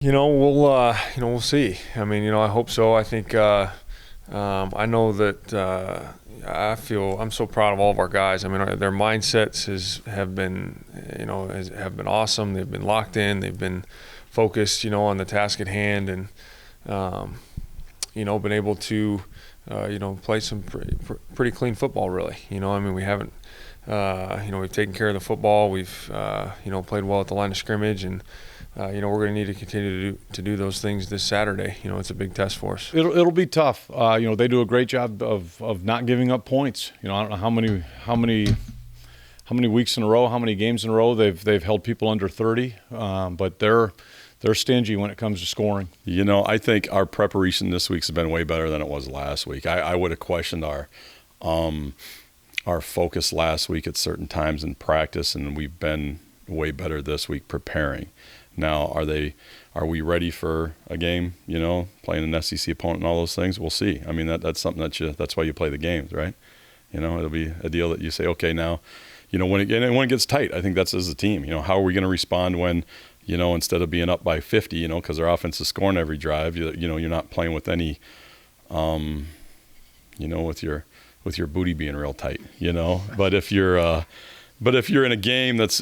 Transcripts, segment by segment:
We'll see. I mean, I hope so. I think I know that I'm so proud of all of our guys. I mean, their mindsets have been awesome. They've been locked in. They've been focused, on the task at hand, and been able to play some pretty clean football. Really, I mean, we haven't. We've taken care of the football. We've played well at the line of scrimmage, and we're going to need to continue to do those things this Saturday. It's a big test for us. It'll be tough. They do a great job of not giving up points. I don't know how many weeks in a row, how many games in a row they've held people under 30, but they're stingy when it comes to scoring. I think our preparation this week's been way better than it was last week. I would have questioned our focus last week at certain times in practice, and we've been way better this week preparing. Now, are we ready for a game, playing an SEC opponent and all those things? We'll see. I mean, that's something that's why you play the games, right? It'll be a deal that you say, okay, now, when it gets tight, I think that's as a team. How are we going to respond when, instead of being up by 50, because our offense is scoring every drive, you're not playing with any, with your booty being real tight, But if you're in a game that's,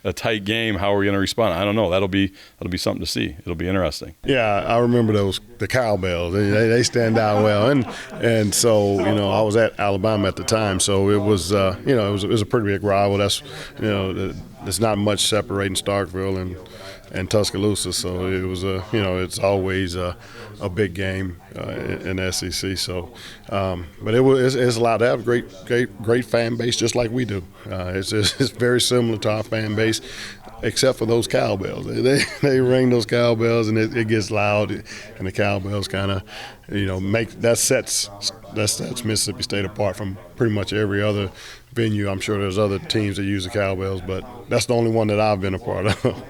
a tight game, how are we going to respond? I don't know. That'll be something to see. It'll be interesting. Yeah, I remember the cowbells. They stand out well, and so I was at Alabama at the time, so it was it was a pretty big rival. That's there's not much separating Starkville and Tuscaloosa, so it was it's always a big game in the SEC. So, but it's allowed to have a great fan base just like we do. It's very similar to our fan base, except for those cowbells. They ring those cowbells and it gets loud, and the cowbells kind of that sets Mississippi State apart from pretty much every other venue. I'm sure there's other teams that use the cowbells, but that's the only one that I've been a part of.